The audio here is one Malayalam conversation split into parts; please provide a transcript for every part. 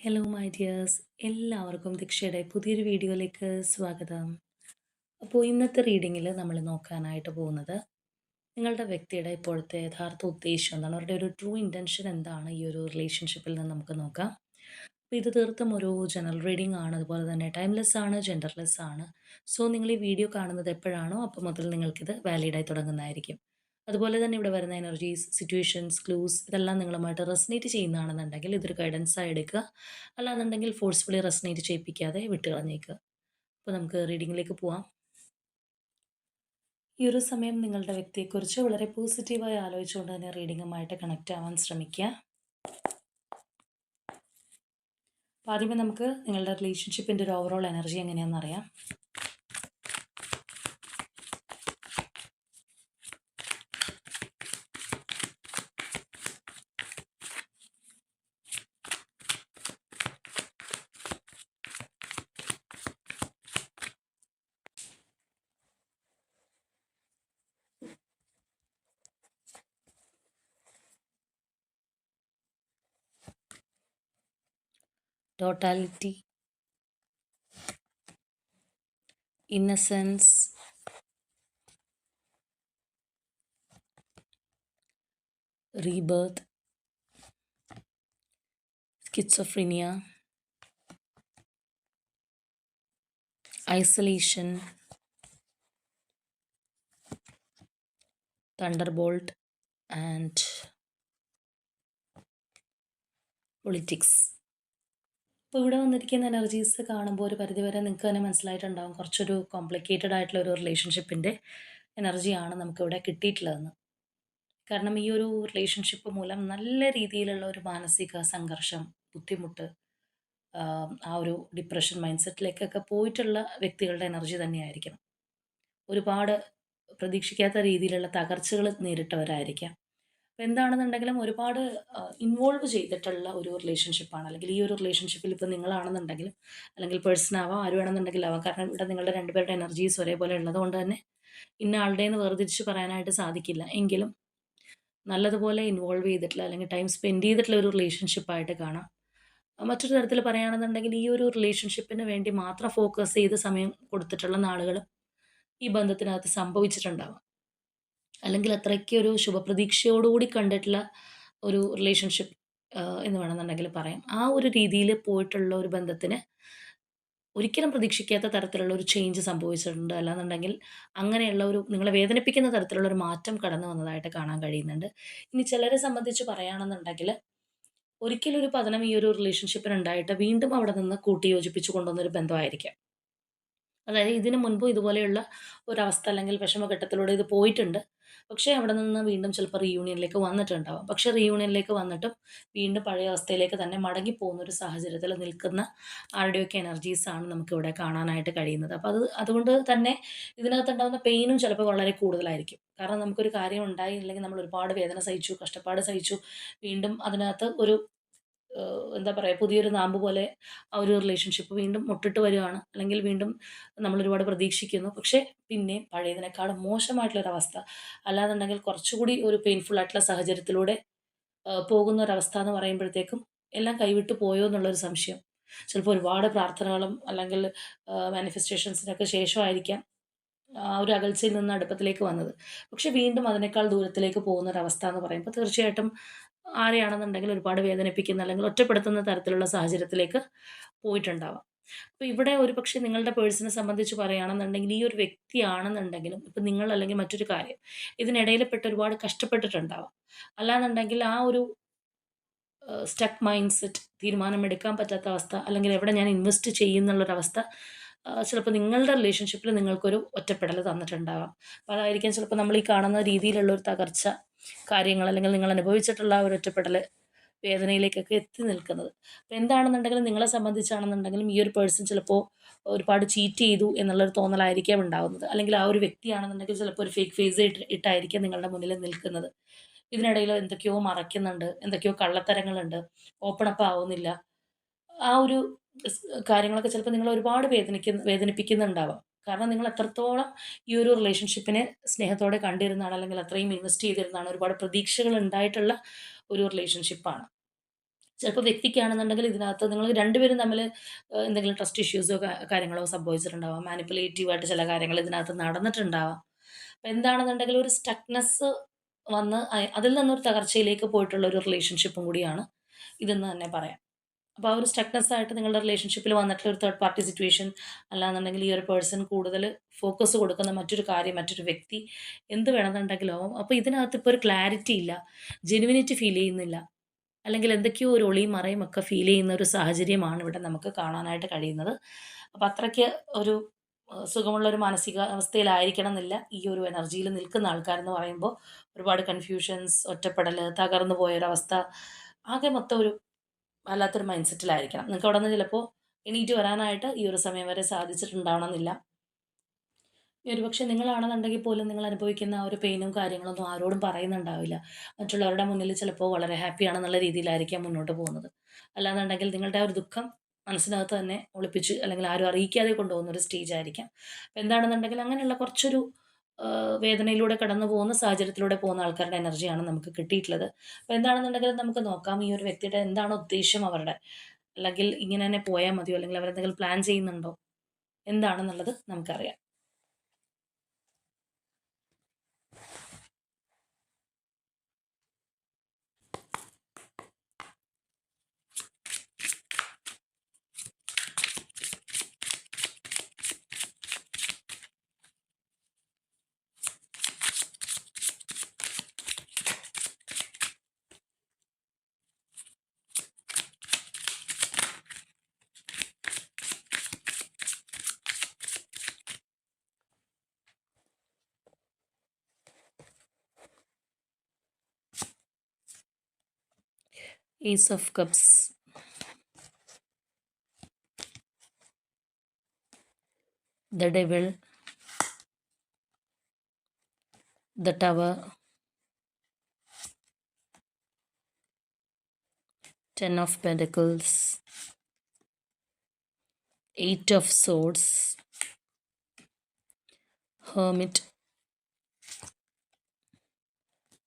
ഹലോ മൈ ഡിയേഴ്സ്, എല്ലാവർക്കും ദീക്ഷയുടെ പുതിയൊരു വീഡിയോയിലേക്ക് സ്വാഗതം. അപ്പോൾ ഇന്നത്തെ റീഡിങ്ങിൽ നമ്മൾ നോക്കാനായിട്ട് പോകുന്നത് നിങ്ങളുടെ വ്യക്തിയുടെ ഇപ്പോഴത്തെ യഥാർത്ഥ ഉദ്ദേശം എന്താണ്, അവരുടെ ഒരു ട്രൂ ഇൻറ്റൻഷൻ എന്താണ് ഈ ഒരു റിലേഷൻഷിപ്പിൽ നിന്ന് നമുക്ക് നോക്കാം. അപ്പോൾ ഇത് തീർത്തും ഒരു ജനറൽ റീഡിംഗ് ആണ്, അതുപോലെ തന്നെ ടൈംലെസ് ആണ്, ജെൻഡർലെസ് ആണ്. സോ നിങ്ങൾ ഈ വീഡിയോ കാണുന്നത് എപ്പോഴാണോ അപ്പോൾ മുതൽ നിങ്ങൾക്കിത് വാലിഡായി തുടങ്ങുന്നതായിരിക്കും. അതുപോലെ തന്നെ ഇവിടെ വരുന്ന എനർജീസ്, സിറ്റുവേഷൻസ്, ക്ലൂസ് ഇതെല്ലാം നിങ്ങളുമായിട്ട് റെസനേറ്റ് ചെയ്യുന്നതാണെന്നുണ്ടെങ്കിൽ ഇതൊരു ഗൈഡൻസ് ആയി എടുക്കുക. അല്ലാന്നുണ്ടെങ്കിൽ ഫോഴ്സ്ഫുള്ളി റെസനേറ്റ് ചെയ്യിപ്പിക്കാതെ വിട്ടുകളഞ്ഞേക്കുക. അപ്പോൾ നമുക്ക് റീഡിങ്ങിലേക്ക് പോവാം. ഈ ഒരു സമയം നിങ്ങളുടെ വ്യക്തിയെക്കുറിച്ച് വളരെ പോസിറ്റീവായി ആലോചിച്ചുകൊണ്ട് തന്നെ റീഡിങ്ങുമായിട്ട് കണക്റ്റ് ആവാൻ ശ്രമിക്കുക. അപ്പോൾ ആദ്യമേ നമുക്ക് നിങ്ങളുടെ റിലേഷൻഷിപ്പിൻ്റെ ഒരു ഓവറോൾ എനർജി എങ്ങനെയാണെന്ന് അറിയാം. Totality, innocence, rebirth, schizophrenia, isolation, thunderbolt and politics. അപ്പോൾ ഇവിടെ വന്നിരിക്കുന്ന എനർജീസ് കാണുമ്പോൾ ഒരു പരിധിവരെ നിങ്ങൾക്ക് തന്നെ മനസ്സിലായിട്ടുണ്ടാകും, കുറച്ചൊരു കോംപ്ലിക്കേറ്റഡ് ആയിട്ടുള്ള ഒരു റിലേഷൻഷിപ്പിൻ്റെ എനർജിയാണ് നമുക്കിവിടെ കിട്ടിയിട്ടുള്ളതെന്ന്. കാരണം ഈ ഒരു റിലേഷൻഷിപ്പ് മൂലം നല്ല രീതിയിലുള്ള ഒരു മാനസിക സംഘർഷം, ബുദ്ധിമുട്ട്, ആ ഒരു ഡിപ്രഷൻ മൈൻഡ് സെറ്റിലേക്കൊക്കെ പോയിട്ടുള്ള വ്യക്തികളുടെ എനർജി തന്നെയായിരിക്കണം. ഒരുപാട് പ്രതീക്ഷിക്കാത്ത രീതിയിലുള്ള തകർച്ചകൾ നേരിട്ടവരായിരിക്കാം. അപ്പോൾ എന്താണെന്നുണ്ടെങ്കിലും ഒരുപാട് ഇൻവോൾവ് ചെയ്തിട്ടുള്ള ഒരു റിലേഷൻഷിപ്പാണ്. അല്ലെങ്കിൽ ഈ ഒരു റിലേഷൻഷിപ്പിൽ ഇപ്പോൾ നിങ്ങളാണെന്നുണ്ടെങ്കിലും, അല്ലെങ്കിൽ പേഴ്സൺ ആവാം, ആര് വേണമെന്നുണ്ടെങ്കിലും ആവാം. കാരണം ഇവിടെ നിങ്ങളുടെ രണ്ടുപേരുടെ എനർജീസ് ഒരേപോലെ ഉള്ളതുകൊണ്ട് തന്നെ ഇന്ന ആളുടേന്ന് വേർതിരിച്ച് പറയാനായിട്ട് സാധിക്കില്ല. എങ്കിലും നല്ലതുപോലെ ഇൻവോൾവ് ചെയ്തിട്ടുള്ള അല്ലെങ്കിൽ ടൈം സ്പെൻഡ് ചെയ്തിട്ടുള്ള ഒരു റിലേഷൻഷിപ്പായിട്ട് കാണാം. മറ്റൊരു തരത്തിൽ പറയുകയാണെന്നുണ്ടെങ്കിൽ ഈ ഒരു റിലേഷൻഷിപ്പിന് വേണ്ടി മാത്രം ഫോക്കസ് ചെയ്ത് സമയം കൊടുത്തിട്ടുള്ള നാളുകൾ ഈ ബന്ധത്തിനകത്ത് സംഭവിച്ചിട്ടുണ്ടാവാം. അല്ലെങ്കിൽ അത്രയ്ക്ക് ഒരു ശുഭപ്രതീക്ഷയോടുകൂടി കണ്ടിട്ടുള്ള ഒരു റിലേഷൻഷിപ്പ് എന്ന് വേണമെന്നുണ്ടെങ്കിൽ പറയാം. ആ ഒരു രീതിയിൽ പോയിട്ടുള്ള ഒരു ബന്ധത്തിന് ഒരിക്കലും പ്രതീക്ഷിക്കാത്ത തരത്തിലുള്ള ഒരു ചേഞ്ച് സംഭവിച്ചിട്ടുണ്ട്. അല്ലാന്നുണ്ടെങ്കിൽ അങ്ങനെയുള്ള ഒരു നിങ്ങളെ വേദനിപ്പിക്കുന്ന തരത്തിലുള്ള ഒരു മാറ്റം കടന്നു വന്നതായിട്ട് കാണാൻ കഴിയുന്നുണ്ട്. ഇനി ചിലരെ സംബന്ധിച്ച് പറയുകയാണെന്നുണ്ടെങ്കിൽ ഒരിക്കലും ഒരു പതനം ഈ ഒരു റിലേഷൻഷിപ്പിനുണ്ടായിട്ട് വീണ്ടും അവിടെ നിന്ന് കൂട്ടിയോജിപ്പിച്ച് കൊണ്ടുവന്നൊരു ബന്ധമായിരിക്കാം. അതായത് ഇതിന് മുൻപും ഇതുപോലെയുള്ള ഒരവസ്ഥ അല്ലെങ്കിൽ വിഷമഘട്ടത്തിലൂടെ ഇത് പോയിട്ടുണ്ട്. പക്ഷേ അവിടെ നിന്ന് വീണ്ടും ചിലപ്പോൾ റീയൂണിയനിലേക്ക് വന്നിട്ടുണ്ടാവാം. പക്ഷേ റീയൂണിയനിലേക്ക് വന്നിട്ടും വീണ്ടും പഴയ അവസ്ഥയിലേക്ക് തന്നെ മടങ്ങിപ്പോകുന്ന ഒരു സാഹചര്യത്തിൽ നിൽക്കുന്ന ആരുടെയൊക്കെ എനർജീസാണ് നമുക്കിവിടെ കാണാനായിട്ട് കഴിയുന്നത്. അപ്പോൾ അതുകൊണ്ട് തന്നെ ഇതിനകത്തുണ്ടാകുന്ന പെയിനും ചിലപ്പോൾ വളരെ കൂടുതലായിരിക്കും. കാരണം നമുക്കൊരു കാര്യം ഉണ്ടായി, അല്ലെങ്കിൽ നമ്മൾ ഒരുപാട് വേദന സഹിച്ചു, കഷ്ടപ്പാട് സഹിച്ചു, വീണ്ടും അതിനകത്ത് ഒരു എന്താ പറയുക, പുതിയൊരു നാമ്പ് പോലെ ആ ഒരു റിലേഷൻഷിപ്പ് വീണ്ടും മുട്ടിട്ട് വരുവാണ്. അല്ലെങ്കിൽ വീണ്ടും നമ്മളൊരുപാട് പ്രതീക്ഷിക്കുന്നു. പക്ഷേ പിന്നെയും പഴയതിനേക്കാളും മോശമായിട്ടുള്ളൊരവസ്ഥ, അല്ലാന്നുണ്ടെങ്കിൽ കുറച്ചുകൂടി ഒരു പെയിൻഫുൾ ആയിട്ടുള്ള സാഹചര്യത്തിലൂടെ പോകുന്ന ഒരവസ്ഥ എന്ന് പറയുമ്പോഴത്തേക്കും എല്ലാം കൈവിട്ട് പോയോ എന്നുള്ളൊരു സംശയം. ചിലപ്പോൾ ഒരുപാട് പ്രാർത്ഥനകളും അല്ലെങ്കിൽ മാനിഫെസ്റ്റേഷൻസിനൊക്കെ ശേഷമായിരിക്കാം ആ ഒരു അകൽച്ചയിൽ നിന്ന് അടുപ്പത്തിലേക്ക് വന്നത്. പക്ഷെ വീണ്ടും അതിനേക്കാൾ ദൂരത്തിലേക്ക് പോകുന്നൊരവസ്ഥ എന്ന് പറയുമ്പോൾ തീർച്ചയായിട്ടും ആരെയാണെന്നുണ്ടെങ്കിലും ഒരുപാട് വേദനിപ്പിക്കുന്ന അല്ലെങ്കിൽ ഒറ്റപ്പെടുത്തുന്ന തരത്തിലുള്ള സാഹചര്യത്തിലേക്ക് പോയിട്ടുണ്ടാവാം. അപ്പോൾ ഇവിടെ ഒരുപക്ഷെ നിങ്ങളുടെ പേഴ്സണെ സംബന്ധിച്ച് പറയുകയാണെന്നുണ്ടെങ്കിൽ ഈ ഒരു വ്യക്തിയാണെന്നുണ്ടെങ്കിലും ഇപ്പം നിങ്ങൾ അല്ലെങ്കിൽ മറ്റൊരു കാര്യം ഇതിനിടയിൽ പെട്ട് ഒരുപാട് കഷ്ടപ്പെട്ടിട്ടുണ്ടാവാം. അല്ലാന്നുണ്ടെങ്കിൽ ആ ഒരു സ്റ്റക്ക് മൈൻഡ് സെറ്റ്, തീരുമാനമെടുക്കാൻ പറ്റാത്ത അവസ്ഥ, അല്ലെങ്കിൽ എവിടെ ഞാൻ ഇൻവെസ്റ്റ് ചെയ്യുന്നുള്ളൊരവസ്ഥ ചിലപ്പോൾ നിങ്ങളുടെ റിലേഷൻഷിപ്പിൽ നിങ്ങൾക്കൊരു ഒറ്റപ്പെടൽ തന്നിട്ടുണ്ടാവാം. അപ്പോൾ അതായിരിക്കാം ചിലപ്പോൾ നമ്മൾ ഈ കാണുന്ന രീതിയിലുള്ള ഒരു തകർച്ച കാര്യങ്ങൾ, അല്ലെങ്കിൽ നിങ്ങൾ അനുഭവിച്ചിട്ടുള്ള ആ ഒരു ഒറ്റപ്പെടൽ വേദനയിലേക്കൊക്കെ എത്തി നിൽക്കുന്നത്. അപ്പോൾ എന്താണെന്നുണ്ടെങ്കിലും നിങ്ങളെ സംബന്ധിച്ചാണെന്നുണ്ടെങ്കിലും ഈ ഒരു പേഴ്സൺ ചിലപ്പോൾ ഒരുപാട് ചീറ്റ് ചെയ്തു എന്നുള്ളൊരു തോന്നലായിരിക്കാം ഉണ്ടാവുന്നത്. അല്ലെങ്കിൽ ആ ഒരു വ്യക്തിയാണെന്നുണ്ടെങ്കിൽ ചിലപ്പോൾ ഒരു ഫേക്ക് ഫേസ് ഇട്ടായിരിക്കാം നിങ്ങളുടെ മുന്നിൽ നിൽക്കുന്നത്. ഇതിനിടയിൽ എന്തൊക്കെയോ മറയ്ക്കുന്നുണ്ട്, എന്തൊക്കെയോ കള്ളത്തരങ്ങളുണ്ട്, ഓപ്പൺ അപ്പ് ആവുന്നില്ല. ആ ഒരു കാര്യങ്ങളൊക്കെ ചിലപ്പോൾ നിങ്ങളെ ഒരുപാട് വേദനിപ്പിക്കുന്നുണ്ടാവാം. കാരണം നിങ്ങൾ എത്രത്തോളം ഈ ഒരു റിലേഷൻഷിപ്പിനെ സ്നേഹത്തോടെ കണ്ടിരുന്നതാണ്, അല്ലെങ്കിൽ അത്രയും ഇൻവെസ്റ്റ് ചെയ്തിരുന്നതാണ്, ഒരുപാട് പ്രതീക്ഷകൾ ഉണ്ടായിട്ടുള്ള ഒരു റിലേഷൻഷിപ്പാണ്. ചിലപ്പോൾ വ്യക്തിക്കാണെന്നുണ്ടെങ്കിൽ ഇതിനകത്ത് നിങ്ങൾ രണ്ടുപേരും തമ്മിൽ എന്തെങ്കിലും ട്രസ്റ്റ് ഇഷ്യൂസോ കാര്യങ്ങളോ സംഭവിച്ചിട്ടുണ്ടാവാം. മാനിപ്പുലേറ്റീവായിട്ട് ചില കാര്യങ്ങൾ ഇതിനകത്ത് നടന്നിട്ടുണ്ടാവാം. അപ്പോൾ എന്താണെന്നുണ്ടെങ്കിൽ ഒരു സ്റ്റക്നെസ് വന്ന് അതിൽ നിന്നൊരു തകർച്ചയിലേക്ക് പോയിട്ടുള്ള ഒരു റിലേഷൻഷിപ്പും കൂടിയാണ് ഇതെന്ന് തന്നെ പറയാം. അപ്പോൾ ആ ഒരു സ്റ്റക്നെസ് ആയിട്ട് നിങ്ങളുടെ റിലേഷൻഷിപ്പിൽ വന്നിട്ടുള്ള ഒരു തേർഡ് പാർട്ടി സിറ്റുവേഷൻ, അല്ലാന്നുണ്ടെങ്കിൽ ഈ ഒരു പേഴ്സൺ കൂടുതൽ ഫോക്കസ് കൊടുക്കുന്ന മറ്റൊരു കാര്യം, മറ്റൊരു വ്യക്തി എന്ത് വേണമെന്നുണ്ടെങ്കിലോ, അപ്പോൾ ഇതിനകത്ത് ഇപ്പോൾ ഒരു ക്ലാരിറ്റി ഇല്ല, ജെനുവിനിറ്റി ഫീൽ ചെയ്യുന്നില്ല, അല്ലെങ്കിൽ എന്തൊക്കെയോ ഒരു ഒളിയും മറയും ഒക്കെ ഫീൽ ചെയ്യുന്ന ഒരു സാഹചര്യമാണ് ഇവിടെ നമുക്ക് കാണാനായിട്ട് കഴിയുന്നത്. അപ്പോൾ അത്രയ്ക്ക് ഒരു സുഖമുള്ള ഒരു മാനസികാവസ്ഥയിലായിരിക്കണം എന്നില്ല ഈ ഒരു എനർജിയിൽ നിൽക്കുന്ന ആൾക്കാരെന്ന് പറയുമ്പോൾ. ഒരുപാട് കൺഫ്യൂഷൻസ്, ഒറ്റപ്പെടൽ, തകർന്നു പോയൊരവസ്ഥ, ആകെ മൊത്തം ഒരു വല്ലാത്തൊരു മൈൻഡ് സെറ്റിലായിരിക്കണം. നിങ്ങൾക്ക് അവിടെ നിന്ന് ചിലപ്പോൾ എണീറ്റ് വരാനായിട്ട് ഈ ഒരു സമയം വരെ സാധിച്ചിട്ടുണ്ടാവണമെന്നില്ല. ഒരുപക്ഷെ നിങ്ങളാണെന്നുണ്ടെങ്കിൽ പോലും നിങ്ങൾ അനുഭവിക്കുന്ന ആ ഒരു പെയിനും കാര്യങ്ങളൊന്നും ആരോടും പറയുന്നുണ്ടാവില്ല. മറ്റുള്ളവരുടെ മുന്നിൽ ചിലപ്പോൾ വളരെ ഹാപ്പിയാണെന്നുള്ള രീതിയിലായിരിക്കാം മുന്നോട്ട് പോകുന്നത്. അല്ലാന്നുണ്ടെങ്കിൽ നിങ്ങളുടെ ആ ഒരു ദുഃഖം മനസ്സിനകത്ത് തന്നെ ഒളിപ്പിച്ച്, അല്ലെങ്കിൽ ആരും അറിയിക്കാതെ കൊണ്ടുപോകുന്ന ഒരു സ്റ്റേജായിരിക്കാം. അപ്പോൾ എന്താണെന്നുണ്ടെങ്കിൽ അങ്ങനെയുള്ള കുറച്ചൊരു വേദനയിലൂടെ കടന്നു പോകുന്ന സാഹചര്യത്തിലൂടെ പോകുന്ന ആൾക്കാരുടെ എനർജിയാണ് നമുക്ക് കിട്ടിയിട്ടുള്ളത്. അപ്പോൾ എന്താണെന്നുണ്ടെങ്കിലും നമുക്ക് നോക്കാം ഈ ഒരു വ്യക്തിയുടെ എന്താണ് ഉദ്ദേശ്യം അവരുടെ. അല്ലെങ്കിൽ ഇങ്ങനെ തന്നെ പോയാൽ മതിയോ, അല്ലെങ്കിൽ അവരെന്തെങ്കിലും പ്ലാൻ ചെയ്യുന്നുണ്ടോ, എന്താണെന്നുള്ളത് നമുക്കറിയാം. Ace of Cups, the Devil, the Tower, 10 of Pentacles, 8 of Swords, Hermit,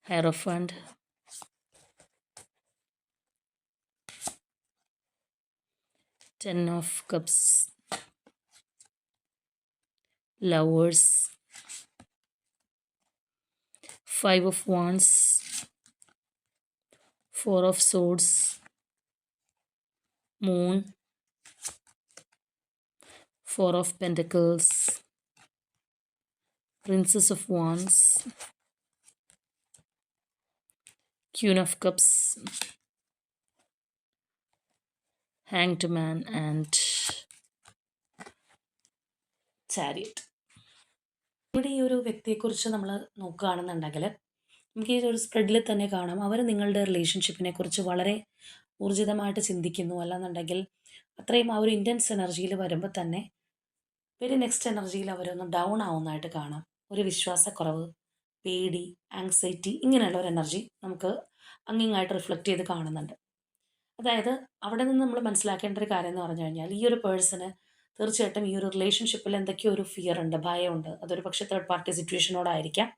Hierophant, 10 of Cups, Lovers, 5 of Wands, 4 of Swords, Moon, 4 of Pentacles, Princess of Wands, Queen of Cups, Hanged Man, and Chariot. ഇവിടെ ഈ ഒരു വ്യക്തിയെക്കുറിച്ച് നമ്മൾ നോക്കുകയാണെന്നുണ്ടെങ്കിൽ നമുക്ക് ഈ ഒരു സ്പ്രെഡിൽ തന്നെ കാണാം, അവർ നിങ്ങളുടെ റിലേഷൻഷിപ്പിനെ കുറിച്ച് വളരെ ഊർജിതമായിട്ട് ചിന്തിക്കുന്നു. അല്ലാന്നുണ്ടെങ്കിൽ അത്രയും ആ ഒരു ഇൻറ്റൻസ് എനർജിയിൽ വരുമ്പോൾ തന്നെ വെരി നെക്സ്റ്റ് എനർജിയിൽ അവരൊന്ന് ഡൗൺ ആവുന്നതായിട്ട് കാണാം. ഒരു വിശ്വാസക്കുറവ്, പേടി, ആങ്സൈറ്റി, ഇങ്ങനെയുള്ള ഒരു എനർജി നമുക്ക് അങ്ങിങ്ങായിട്ട് റിഫ്ലക്റ്റ് ചെയ്ത് കാണുന്നുണ്ട്. അതായത് അവിടെ നിന്ന് നമ്മൾ മനസ്സിലാക്കേണ്ട ഒരു കാര്യം എന്ന് പറഞ്ഞു കഴിഞ്ഞാൽ, ഈ ഒരു പേഴ്സണ് തീർച്ചയായിട്ടും ഈ ഒരു റിലേഷൻഷിപ്പിൽ എന്തൊക്കെയോ ഒരു ഫിയർ ഉണ്ട്, ഭയമുണ്ട്. അതൊരു പക്ഷേ തേർഡ് പാർട്ടി സിറ്റുവേഷനോടായിരിക്കാം,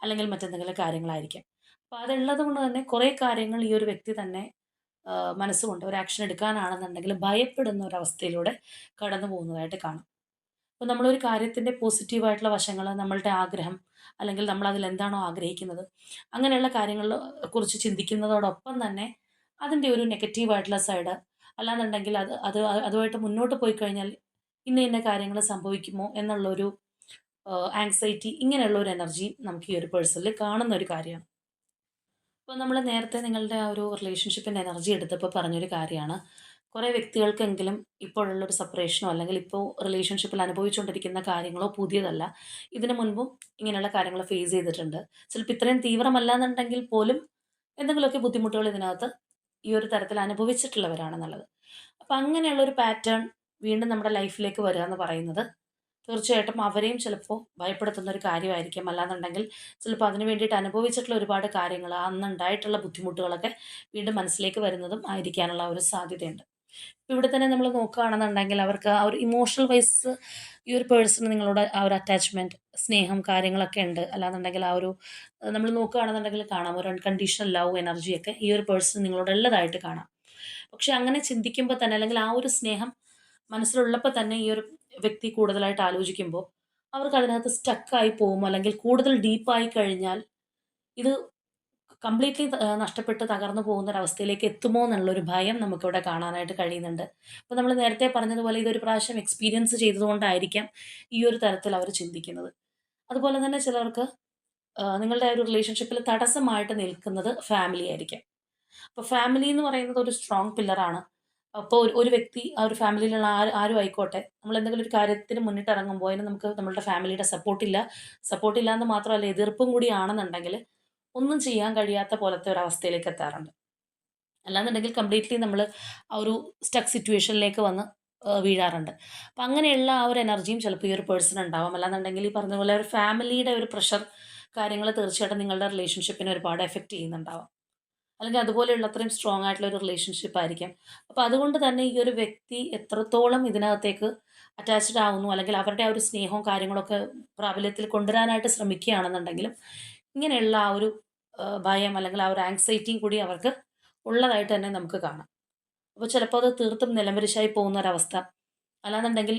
അല്ലെങ്കിൽ മറ്റെന്തെങ്കിലും കാര്യങ്ങളായിരിക്കാം. അപ്പോൾ അതുള്ളത് കൊണ്ട് തന്നെ കുറേ കാര്യങ്ങൾ ഈ ഒരു വ്യക്തി തന്നെ മനസ്സുകൊണ്ട് ഒരു ആക്ഷൻ എടുക്കാനാണെന്നുണ്ടെങ്കിൽ ഭയപ്പെടുന്ന ഒരവസ്ഥയിലൂടെ കടന്നു പോകുന്നതായിട്ട് കാണാം. അപ്പോൾ നമ്മളൊരു കാര്യത്തിൻ്റെ പോസിറ്റീവായിട്ടുള്ള വശങ്ങൾ, നമ്മളുടെ ആഗ്രഹം, അല്ലെങ്കിൽ നമ്മൾ അതിൽ എന്താണോ ആഗ്രഹിക്കുന്നത്, അങ്ങനെയുള്ള കാര്യങ്ങളെ കുറിച്ച് ചിന്തിക്കുന്നതോടൊപ്പം തന്നെ അതിൻ്റെ ഒരു നെഗറ്റീവായിട്ടുള്ള സൈഡ്, അല്ലാന്നുണ്ടെങ്കിൽ അത് അത് അതുമായിട്ട് മുന്നോട്ട് പോയി കഴിഞ്ഞാൽ ഇന്ന ഇന്ന കാര്യങ്ങൾ സംഭവിക്കുമോ എന്നുള്ളൊരു ആങ്സൈറ്റി, ഇങ്ങനെയുള്ള ഒരു എനർജി നമുക്ക് ഈ ഒരു പേഴ്സണിൽ കാണുന്ന ഒരു കാര്യമാണ്. അപ്പോൾ നമ്മൾ നേരത്തെ നിങ്ങളുടെ ആ ഒരു റിലേഷൻഷിപ്പിൻ്റെ എനർജി എടുത്തപ്പോൾ പറഞ്ഞൊരു കാര്യമാണ്, കുറേ വ്യക്തികൾക്കെങ്കിലും ഇപ്പോഴുള്ളൊരു സെപ്പറേഷനോ, അല്ലെങ്കിൽ ഇപ്പോൾ റിലേഷൻഷിപ്പിൽ അനുഭവിച്ചുകൊണ്ടിരിക്കുന്ന കാര്യങ്ങളോ പുതിയതല്ല. ഇതിനു മുൻപും ഇങ്ങനെയുള്ള കാര്യങ്ങൾ ഫേസ് ചെയ്തിട്ടുണ്ട്. ചിലപ്പോൾ ഇത്രയും തീവ്രമല്ല എന്നുണ്ടെങ്കിൽ പോലും എന്തെങ്കിലുമൊക്കെ ബുദ്ധിമുട്ടുകൾ ഇതിനകത്ത് ഈ ഒരു തരത്തിൽ അനുഭവിച്ചിട്ടുള്ളവരാണെന്നുള്ളത്. അപ്പോൾ അങ്ങനെയുള്ളൊരു പാറ്റേൺ വീണ്ടും നമ്മുടെ ലൈഫിലേക്ക് വരിക എന്ന് പറയുന്നത് തീർച്ചയായിട്ടും അവരെയും ചിലപ്പോൾ ഭയപ്പെടുത്തുന്ന ഒരു കാര്യമായിരിക്കും. അല്ലാന്നുണ്ടെങ്കിൽ ചിലപ്പോൾ അതിന് വേണ്ടിയിട്ട് അനുഭവിച്ചിട്ടുള്ള ഒരുപാട് കാര്യങ്ങൾ, അന്നുണ്ടായിട്ടുള്ള ബുദ്ധിമുട്ടുകളൊക്കെ വീണ്ടും മനസ്സിലേക്ക് വരുന്നതും ആയിരിക്കാനുള്ള ഒരു സാധ്യതയുണ്ട്. ഇവിടെ തന്നെ നമ്മൾ നോക്കുകയാണെന്നുണ്ടെങ്കിൽ അവർക്ക് ആ ഒരു ഇമോഷണൽ വൈസ് ഈ ഒരു പേഴ്സണ് നിങ്ങളോട് ആ ഒരു അറ്റാച്ച്മെൻറ്റ്, സ്നേഹം, കാര്യങ്ങളൊക്കെ ഉണ്ട്. അല്ലാന്നുണ്ടെങ്കിൽ ആ ഒരു നമ്മൾ നോക്കുകയാണെന്നുണ്ടെങ്കിൽ കാണാം ഒരു അൺകണ്ടീഷണൽ ലവ് എനർജിയൊക്കെ ഈ ഒരു പേഴ്സൺ നിങ്ങളോട് ഉള്ളതായിട്ട് കാണാം. പക്ഷെ അങ്ങനെ ചിന്തിക്കുമ്പോൾ തന്നെ അല്ലെങ്കിൽ ആ ഒരു സ്നേഹം മനസ്സിലുള്ളപ്പോൾ തന്നെ ഈ ഒരു വ്യക്തി കൂടുതലായിട്ട് ആലോചിക്കുമ്പോൾ അവർക്ക് അതിനകത്ത് സ്റ്റക്കായി പോകുമോ അല്ലെങ്കിൽ കൂടുതൽ ഡീപ്പായി കഴിഞ്ഞാൽ ഇത് കംപ്ലീറ്റ്ലി നഷ്ടപ്പെട്ട് തകർന്നു പോകുന്നൊരവസ്ഥയിലേക്ക് എത്തുമോ എന്നുള്ളൊരു ഭയം നമുക്കിവിടെ കാണാനായിട്ട് കഴിയുന്നുണ്ട്. അപ്പോൾ നമ്മൾ നേരത്തെ പറഞ്ഞതുപോലെ ഇതൊരു പ്രാവശ്യം എക്സ്പീരിയൻസ് ചെയ്തതുകൊണ്ടായിരിക്കാം ഈ ഒരു തരത്തിൽ അവർ ചിന്തിക്കുന്നത്. അതുപോലെ തന്നെ ചിലർക്ക് നിങ്ങളുടെ ഒരു റിലേഷൻഷിപ്പിൽ തടസ്സമായിട്ട് നിൽക്കുന്നത് ഫാമിലി ആയിരിക്കാം. അപ്പോൾ ഫാമിലി എന്ന് പറയുന്നത് ഒരു സ്ട്രോങ് പില്ലറാണ്. അപ്പോൾ ഒരു വ്യക്തി ആ ഒരു ഫാമിലിയിലുള്ള ആരും ആയിക്കോട്ടെ, നമ്മൾ എന്തെങ്കിലും ഒരു കാര്യത്തിന് മുന്നിട്ടിറങ്ങുമ്പോൾ അതിന് നമുക്ക് നമ്മളുടെ ഫാമിലിയുടെ സപ്പോർട്ടില്ല എന്ന് മാത്രമല്ല എതിർപ്പും കൂടിയാണെന്നുണ്ടെങ്കിൽ ഒന്നും ചെയ്യാൻ കഴിയാത്ത പോലത്തെ ഒരവസ്ഥയിലേക്ക് എത്താറുണ്ട്. അല്ലാന്നുണ്ടെങ്കിൽ കംപ്ലീറ്റ്ലി നമ്മൾ ആ ഒരു സ്റ്റക്ക് സിറ്റുവേഷനിലേക്ക് വന്ന് വീഴാറുണ്ട്. അപ്പം അങ്ങനെയുള്ള ആ ഒരു എനർജിയും ചിലപ്പോൾ ഈ ഒരു പേഴ്സൺ ഉണ്ടാവാം. അല്ലാന്നുണ്ടെങ്കിൽ ഈ പറഞ്ഞ പോലെ ഒരു ഫാമിലിയുടെ ഒരു പ്രഷർ കാര്യങ്ങൾ തീർച്ചയായിട്ടും നിങ്ങളുടെ റിലേഷൻഷിപ്പിനെ ഒരുപാട് എഫക്റ്റ് ചെയ്യുന്നുണ്ടാവാം. അല്ലെങ്കിൽ അതുപോലെയുള്ള അത്രയും സ്ട്രോങ് ആയിട്ടുള്ള ഒരു റിലേഷൻഷിപ്പ് ആയിരിക്കാം. അപ്പോൾ അതുകൊണ്ട് തന്നെ ഈ ഒരു വ്യക്തി എത്രത്തോളം ഇതിനകത്തേക്ക് അറ്റാച്ച്ഡ് ആവുന്നു അല്ലെങ്കിൽ അവരുടെ ആ ഒരു സ്നേഹവും കാര്യങ്ങളൊക്കെ പ്രാബല്യത്തിൽ കൊണ്ടുവരാനായിട്ട് ശ്രമിക്കുകയാണെന്നുണ്ടെങ്കിലും ഇങ്ങനെയുള്ള ആ ഒരു ഭയം അല്ലെങ്കിൽ ആ ഒരു ആങ്സൈറ്റിയും കൂടി അവർക്ക് ഉള്ളതായിട്ട് തന്നെ നമുക്ക് കാണാം. അപ്പോൾ ചിലപ്പോൾ അത് തീർത്തും നിലംപരിശായി പോകുന്ന ഒരവസ്ഥ. അല്ലാന്നുണ്ടെങ്കിൽ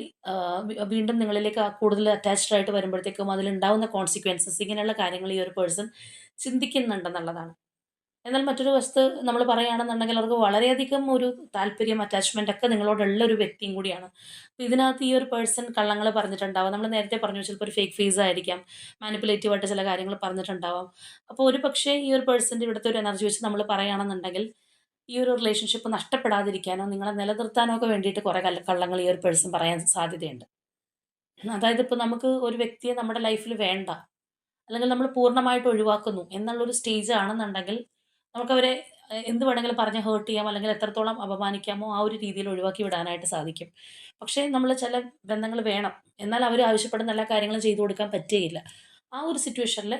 വീണ്ടും നിങ്ങളിലേക്ക് കൂടുതൽ അറ്റാച്ച്ഡ് ആയിട്ട് വരുമ്പോഴത്തേക്കും അതിലുണ്ടാവുന്ന കോൺസിക്വൻസസ് ഇങ്ങനെയുള്ള കാര്യങ്ങൾ ഈ ഒരു പേഴ്സൺ ചിന്തിക്കുന്നുണ്ടെന്നുള്ളതാണ്. എന്നാൽ മറ്റൊരു വശത്ത് നമ്മൾ പറയുകയാണെന്നുണ്ടെങ്കിൽ അവർക്ക് വളരെയധികം ഒരു താല്പര്യം, അറ്റാച്ച്മെന്റ് ഒക്കെ നിങ്ങളോടുള്ള ഒരു വ്യക്തിയും കൂടിയാണ്. അപ്പൊ ഇതിനകത്ത് ഈ ഒരു പേഴ്സൺ കള്ളങ്ങൾ പറഞ്ഞിട്ടുണ്ടാവാം. നമ്മൾ നേരത്തെ പറഞ്ഞു ചിലപ്പോൾ ഒരു ഫേക്ക് ഫേസ് ആയിരിക്കാം. മാനിപ്പുലേറ്റീവ് ആയിട്ട് ചില കാര്യങ്ങൾ പറഞ്ഞിട്ടുണ്ടാവാം. അപ്പോൾ ഒരുപക്ഷേ ഈ ഒരു പേഴ്സന്റെ ഇവിടുത്തെ ഒരു എനർജി വെച്ച് നമ്മൾ പറയുകയാണെന്നുണ്ടെങ്കിൽ ഈ ഒരു റിലേഷൻഷിപ്പ് നഷ്ടപ്പെടാതിരിക്കാനോ നിങ്ങളെ നിലനിർത്താനോ ഒക്കെ വേണ്ടിയിട്ട് കുറേ കള്ളങ്ങൾ ഈ ഒരു പേഴ്സൺ പറയാൻ സാധ്യതയുണ്ട്. അതായത് ഇപ്പോൾ നമുക്ക് ഒരു വ്യക്തിയെ നമ്മുടെ ലൈഫിൽ വേണ്ട അല്ലെങ്കിൽ നമ്മൾ പൂർണ്ണമായിട്ട് ഒഴിവാക്കുന്നു എന്നുള്ളൊരു സ്റ്റേജ് ആണെന്നുണ്ടെങ്കിൽ നമുക്കവരെ എന്ത് വേണമെങ്കിലും പറഞ്ഞ് ഹേർട്ട് ചെയ്യാം അല്ലെങ്കിൽ എത്രത്തോളം അപമാനിക്കാമോ ആ ഒരു രീതിയിൽ ഒഴിവാക്കി വിടാനായിട്ട് സാധിക്കും. പക്ഷേ നമ്മൾ ചില ബന്ധങ്ങൾ വേണം. എന്നാൽ അവർ ആവശ്യപ്പെടുന്ന എല്ലാ കാര്യങ്ങളും ചെയ്തു കൊടുക്കാൻ പറ്റുകയില്ല. ആ ഒരു സിറ്റുവേഷനിൽ